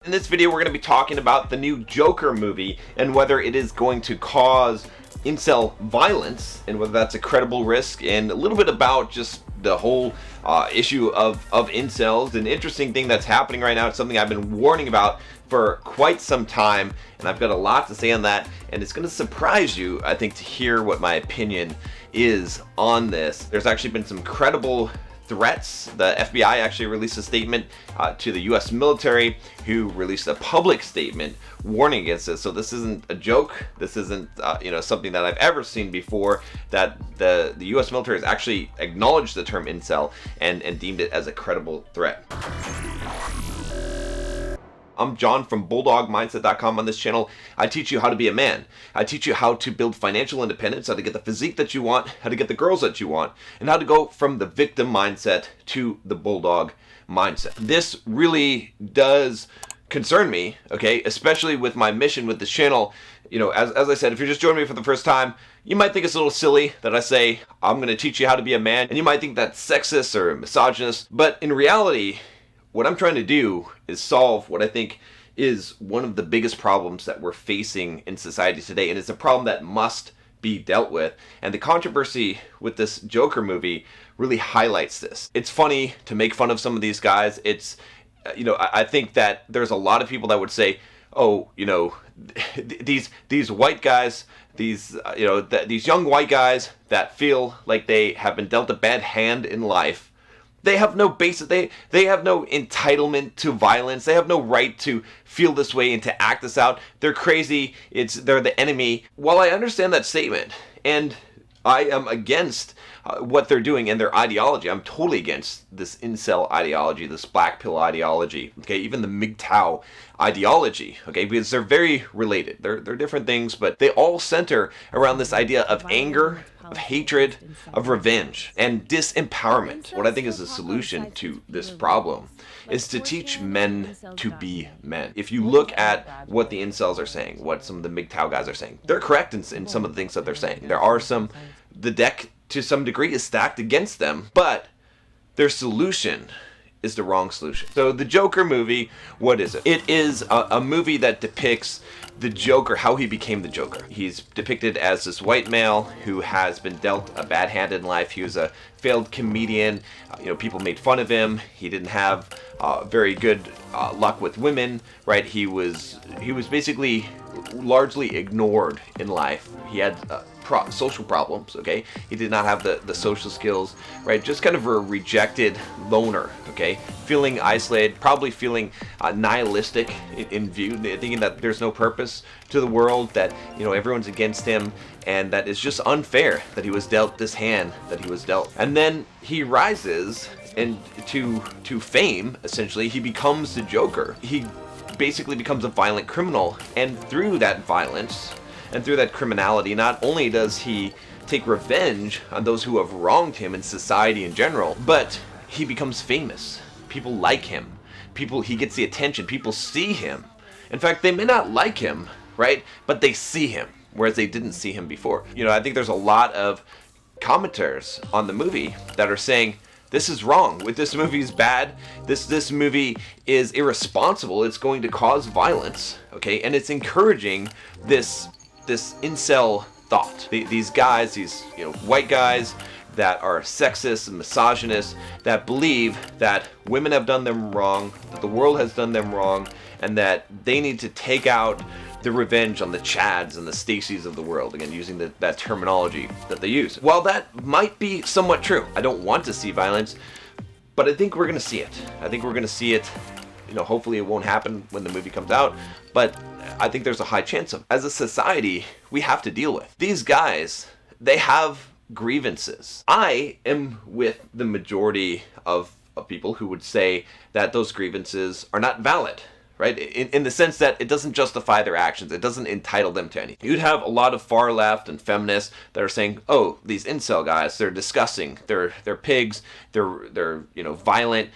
In this video, we're going to be talking about the new Joker movie and whether it is going to cause incel violence and whether that's a credible risk, and a little bit about just the whole issue of incels. An interesting thing that's happening right now. It's something I've been warning about for quite some time, and I've got a lot to say on that, and it's going to surprise you, I think, to hear what my opinion is on this. There's actually been some credible threats. The FBI actually released a statement to the US military, who released a public statement warning against this. So this isn't a joke. This isn't something that I've ever seen before, that the US military has actually acknowledged the term incel and deemed it as a credible threat. I'm John from BulldogMindset.com. On this channel, I teach you how to be a man. I teach you how to build financial independence, how to get the physique that you want, how to get the girls that you want, and how to go from the victim mindset to the bulldog mindset. This really does concern me, okay, especially with my mission with this channel. You know, as I said, if you're just joining me for the first time, you might think it's a little silly that I say I'm going to teach you how to be a man, and you might think that's sexist or misogynist, but in reality, what I'm trying to do is solve what I think is one of the biggest problems that we're facing in society today, and it's a problem that must be dealt with. And the controversy with this Joker movie really highlights this. It's funny to make fun of some of these guys. It's, I think that there's a lot of people that would say, oh, these white guys, these young white guys that feel like they have been dealt a bad hand in life, they have no basis, they have no entitlement to violence, they have no right to feel this way and to act this out. They're crazy, they're the enemy. While I understand that statement, and I am against what they're doing and their ideology, I'm totally against this incel ideology, this black pill ideology, okay, even the MGTOW ideology, okay, because they're very related. They're different things, but they all center around this idea of anger, of hatred, of revenge, and disempowerment. What I think is the solution to this problem is to teach men to be men. If you look at what the incels are saying, what some of the MGTOW guys are saying, they're correct in some of the things that they're saying. There are the deck to some degree is stacked against them, but their solution is the wrong solution. So the Joker movie, what is it? It is a movie that depicts the Joker, how he became the Joker. He's depicted as this white male who has been dealt a bad hand in life. He was a failed comedian. People made fun of him. He didn't have very good luck with women, right? He was basically largely ignored in life. He had social problems, okay? He did not have the social skills, right? Just kind of a rejected loner, okay? Feeling isolated, probably feeling nihilistic in view, thinking that there's no purpose to the world, that, everyone's against him, and that it's just unfair that he was dealt this hand that he was dealt. And then he rises and to fame, essentially. He becomes the Joker. He basically becomes a violent criminal, and through that violence and through that criminality, not only does he take revenge on those who have wronged him in society in general, but he becomes famous. People like him. He gets the attention. People see him. In fact, they may not like him, right? But they see him, whereas they didn't see him before. I think there's a lot of commenters on the movie that are saying, this is wrong. This movie is bad. This movie is irresponsible. It's going to cause violence, okay? And it's encouraging this incel thought. These guys, these white guys that are sexist and misogynist, that believe that women have done them wrong, that the world has done them wrong, and that they need to take out the revenge on the Chads and the Stacys of the world, again, using that terminology that they use. While that might be somewhat true, I don't want to see violence, but I think we're going to see it. I think we're going to see it. Hopefully it won't happen when the movie comes out, but I think there's a high chance of. As a society, we have to deal with. These guys, they have grievances. I am with the majority of people who would say that those grievances are not valid, right? In the sense that it doesn't justify their actions. It doesn't entitle them to anything. You'd have a lot of far left and feminists that are saying, oh, these incel guys, they're disgusting. They're pigs. They're violent,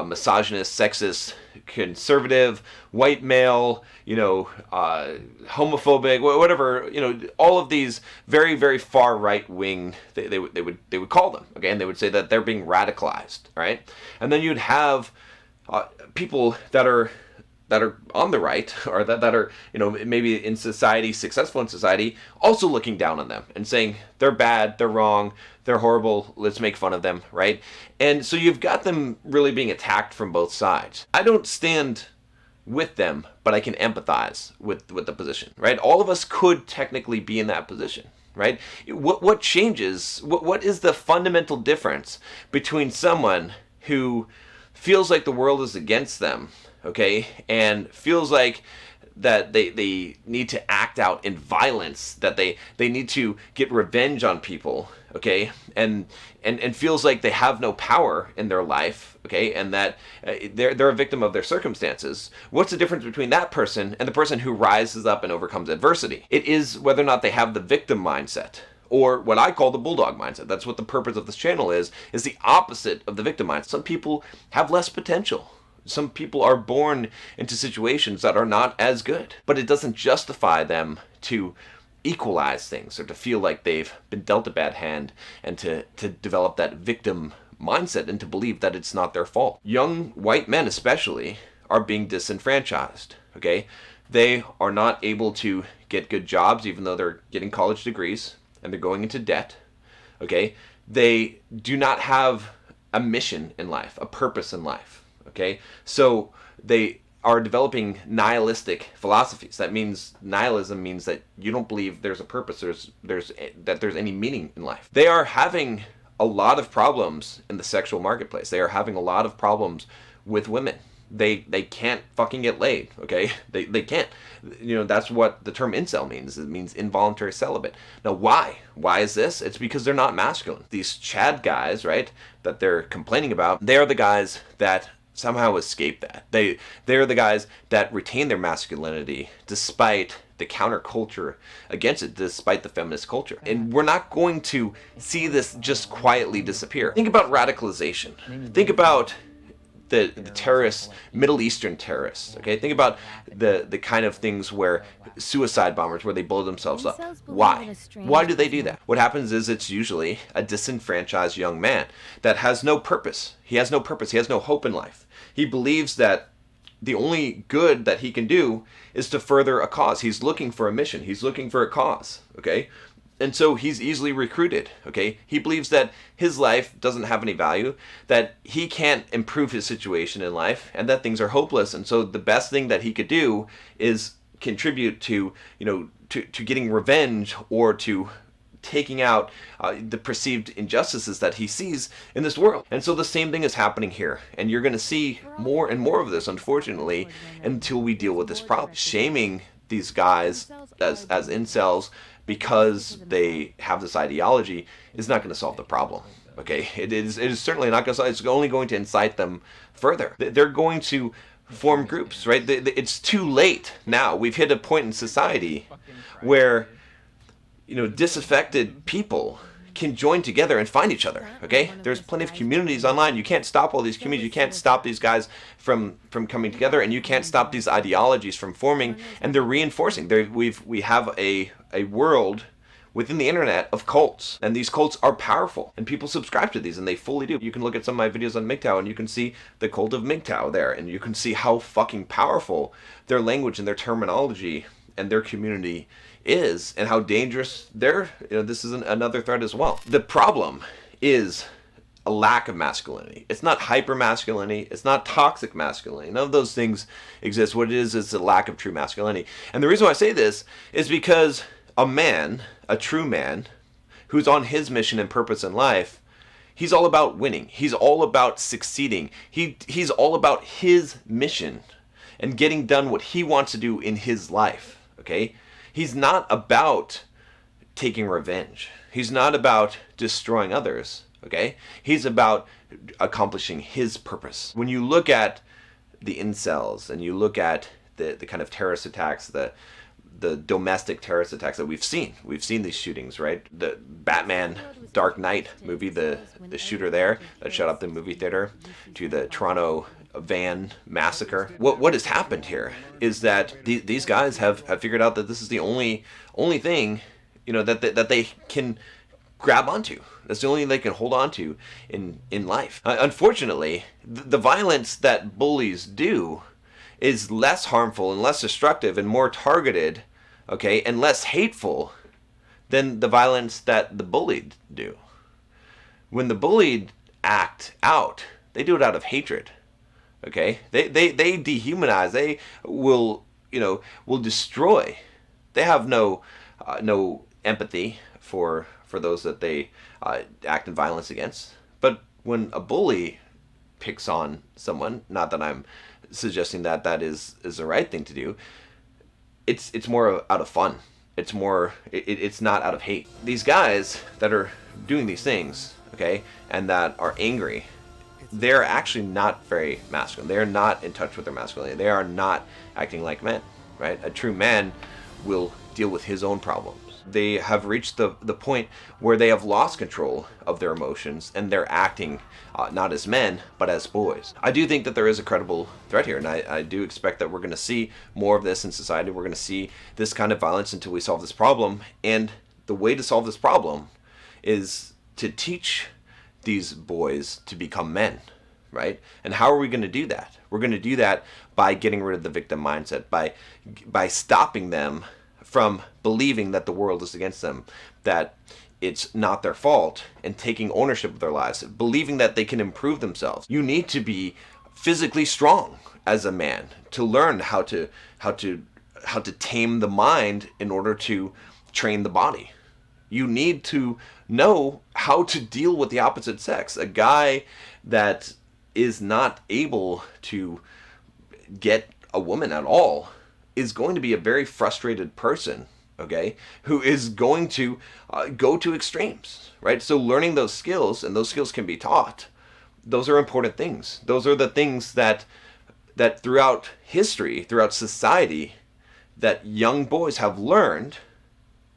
misogynist, sexist, conservative, white male, homophobic, whatever, all of these very, very far right wing, they would call them, okay? And they would say that they're being radicalized, right? And then you'd have people that are that are on the right, or that are, maybe in society, successful in society, also looking down on them and saying they're bad, they're wrong, they're horrible, let's make fun of them, right? And so you've got them really being attacked from both sides. I don't stand with them, but I can empathize with the position, right? All of us could technically be in that position, right? What changes, what is the fundamental difference between someone who feels like the world is against them, okay, and feels like that they need to act out in violence, that they need to get revenge on people, okay, and feels like they have no power in their life, okay, and that they're a victim of their circumstances? What's the difference between that person and the person who rises up and overcomes adversity? It is whether or not they have the victim mindset, or what I call the bulldog mindset. That's what the purpose of this channel is the opposite of the victim mindset. Some people have less potential. Some people are born into situations that are not as good, but it doesn't justify them to equalize things or to feel like they've been dealt a bad hand and to develop that victim mindset and to believe that it's not their fault. Young white men especially are being disenfranchised, okay? They are not able to get good jobs even though they're getting college degrees and they're going into debt, okay? They do not have a mission in life, a purpose in life. Okay, so they are developing nihilistic philosophies. That means nihilism means that you don't believe there's a purpose, there's any meaning in life. They are having a lot of problems in the sexual marketplace. They are having a lot of problems with women. They can't fucking get laid, okay? They can't. That's what the term incel means. It means involuntary celibate. Now, why? Why is this? It's because they're not masculine. These Chad guys, right, that they're complaining about, they are the guys that somehow escape that. They're the guys that retain their masculinity despite the counterculture against it, despite the feminist culture. And we're not going to see this just quietly disappear. Think about radicalization. Think about the terrorists, Middle Eastern terrorists, okay? Think about the kind of things where suicide bombers, where they blow themselves up. Why? Why do they do that? What happens is it's usually a disenfranchised young man that has no purpose. He has no purpose. He has no hope in life. He believes that the only good that he can do is to further a cause. He's looking for a mission. He's looking for a cause, okay? And so he's easily recruited, okay? He believes that his life doesn't have any value, that he can't improve his situation in life, and that things are hopeless. And so the best thing that he could do is contribute to, to getting revenge or to taking out the perceived injustices that he sees in this world. And so the same thing is happening here. And you're going to see more and more of this, unfortunately, until we deal with this problem. Shaming these guys as incels because they have this ideology is not going to solve the problem. Okay, it is certainly not going to solve. It's only going to incite them further. They're going to form groups, right? It's too late now. We've hit a point in society where disaffected people can join together and find each other, okay? There's plenty of communities online. You can't stop all these communities. You can't stop these guys from coming together, and you can't stop these ideologies from forming, and they're reinforcing. We have a world within the internet of cults, and these cults are powerful, and people subscribe to these, and they fully do. You can look at some of my videos on MGTOW, and you can see the cult of MGTOW there, and you can see how fucking powerful their language and their terminology and their community is, and how dangerous this is another threat as well. The problem is a lack of masculinity. It's not hyper masculinity. It's not toxic masculinity. None of those things exist. What it is a lack of true masculinity. And the reason why I say this is because a man, a true man, who's on his mission and purpose in life, he's all about winning. He's all about succeeding. He's all about his mission and getting done what he wants to do in his life, okay? He's not about taking revenge. He's not about destroying others, okay? He's about accomplishing his purpose. When you look at the incels and you look at the kind of terrorist attacks, the domestic terrorist attacks that we've seen these shootings, right? The Batman Dark Knight movie, the shooter there that shut up the movie theater, to the Toronto van massacre. What has happened here is that these guys have figured out that this is the only thing, that they can grab onto. That's the only thing they can hold on to in life. Unfortunately, the violence that bullies do is less harmful and less destructive and more targeted, okay, and less hateful than the violence that the bullied do. When the bullied act out, they do it out of hatred, okay? They dehumanize. They will, will destroy. They have no empathy for those that they act in violence against. But when a bully picks on someone, not that I'm suggesting that that is the right thing to do, it's more out of fun. It's more, it's not out of hate. These guys that are doing these things, okay, and that are angry, they're actually not very masculine. They're not in touch with their masculinity. They are not acting like men, right? A true man will deal with his own problems. They have reached the point where they have lost control of their emotions and they're acting not as men, but as boys. I do think that there is a credible threat here, and I do expect that we're going to see more of this in society. We're going to see this kind of violence until we solve this problem. And the way to solve this problem is to teach these boys to become men, right? And how are we going to do that? We're going to do that by getting rid of the victim mindset, by stopping them from believing that the world is against them, that it's not their fault, and taking ownership of their lives, believing that they can improve themselves. You need to be physically strong as a man to learn how to tame the mind in order to train the body. You need to know how to deal with the opposite sex. A guy that is not able to get a woman at all is going to be a very frustrated person, okay, who is going to go to extremes, right? So learning those skills, and those skills can be taught, those are important things. Those are the things that throughout history, throughout society, that young boys have learned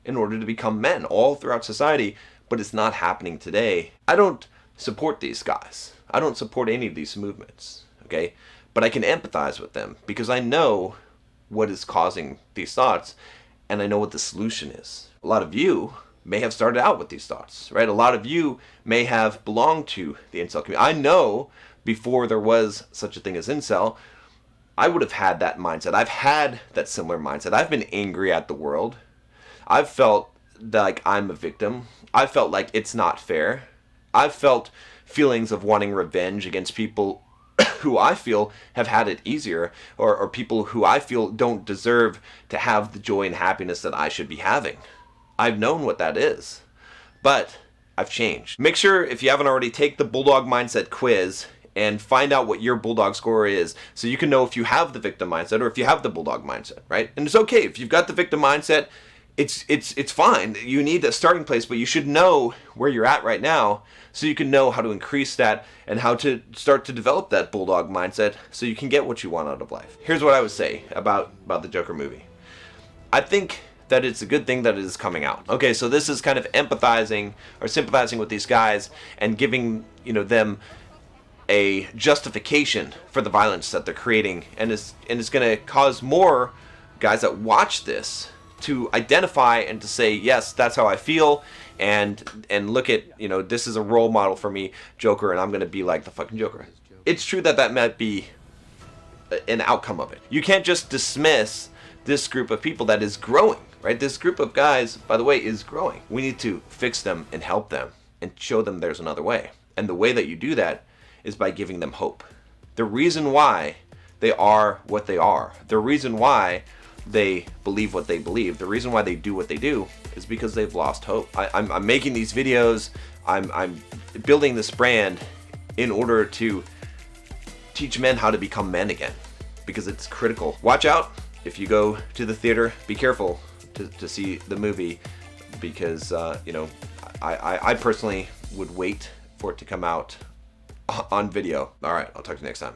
in order to become men all throughout society, but it's not happening today. I don't support these guys. I don't support any of these movements, okay? But I can empathize with them because I know what is causing these thoughts, and I know what the solution is. A lot of you may have started out with these thoughts, right? A lot of you may have belonged to the incel community. I know before there was such a thing as incel, I would have had that mindset. I've had that similar mindset. I've been angry at the world. I've felt like I'm a victim. I felt like it's not fair. I've felt feelings of wanting revenge against people who I feel have had it easier, or people who I feel don't deserve to have the joy and happiness that I should be having. I've known what that is, but I've changed. Make sure, if you haven't already, take the Bulldog Mindset quiz and find out what your Bulldog score is, so you can know if you have the victim mindset or if you have the Bulldog mindset, right? And it's okay if you've got the victim mindset. It's fine. You need a starting place, but you should know where you're at right now so you can know how to increase that and how to start to develop that Bulldog mindset so you can get what you want out of life. Here's what I would say about the Joker movie. I think that it's a good thing that it is coming out. Okay, so this is kind of empathizing or sympathizing with these guys and giving, them a justification for the violence that they're creating, and it's going to cause more guys that watch this to identify and to say, yes, that's how I feel, and look at, this is a role model for me, Joker, and I'm going to be like the fucking Joker. It's true that might be an outcome of it. You can't just dismiss this group of people that is growing, right? This group of guys, by the way, is growing. We need to fix them and help them and show them there's another way. And the way that you do that is by giving them hope. The reason why they are what they are, the reason why they believe what they believe, the reason why they do what they do is because they've lost hope. I'm making these videos, I'm building this brand in order to teach men how to become men again, because it's critical. Watch out if you go to the theater. Be careful to see the movie, because I personally would wait for it to come out on video. All right, I'll talk to you next time.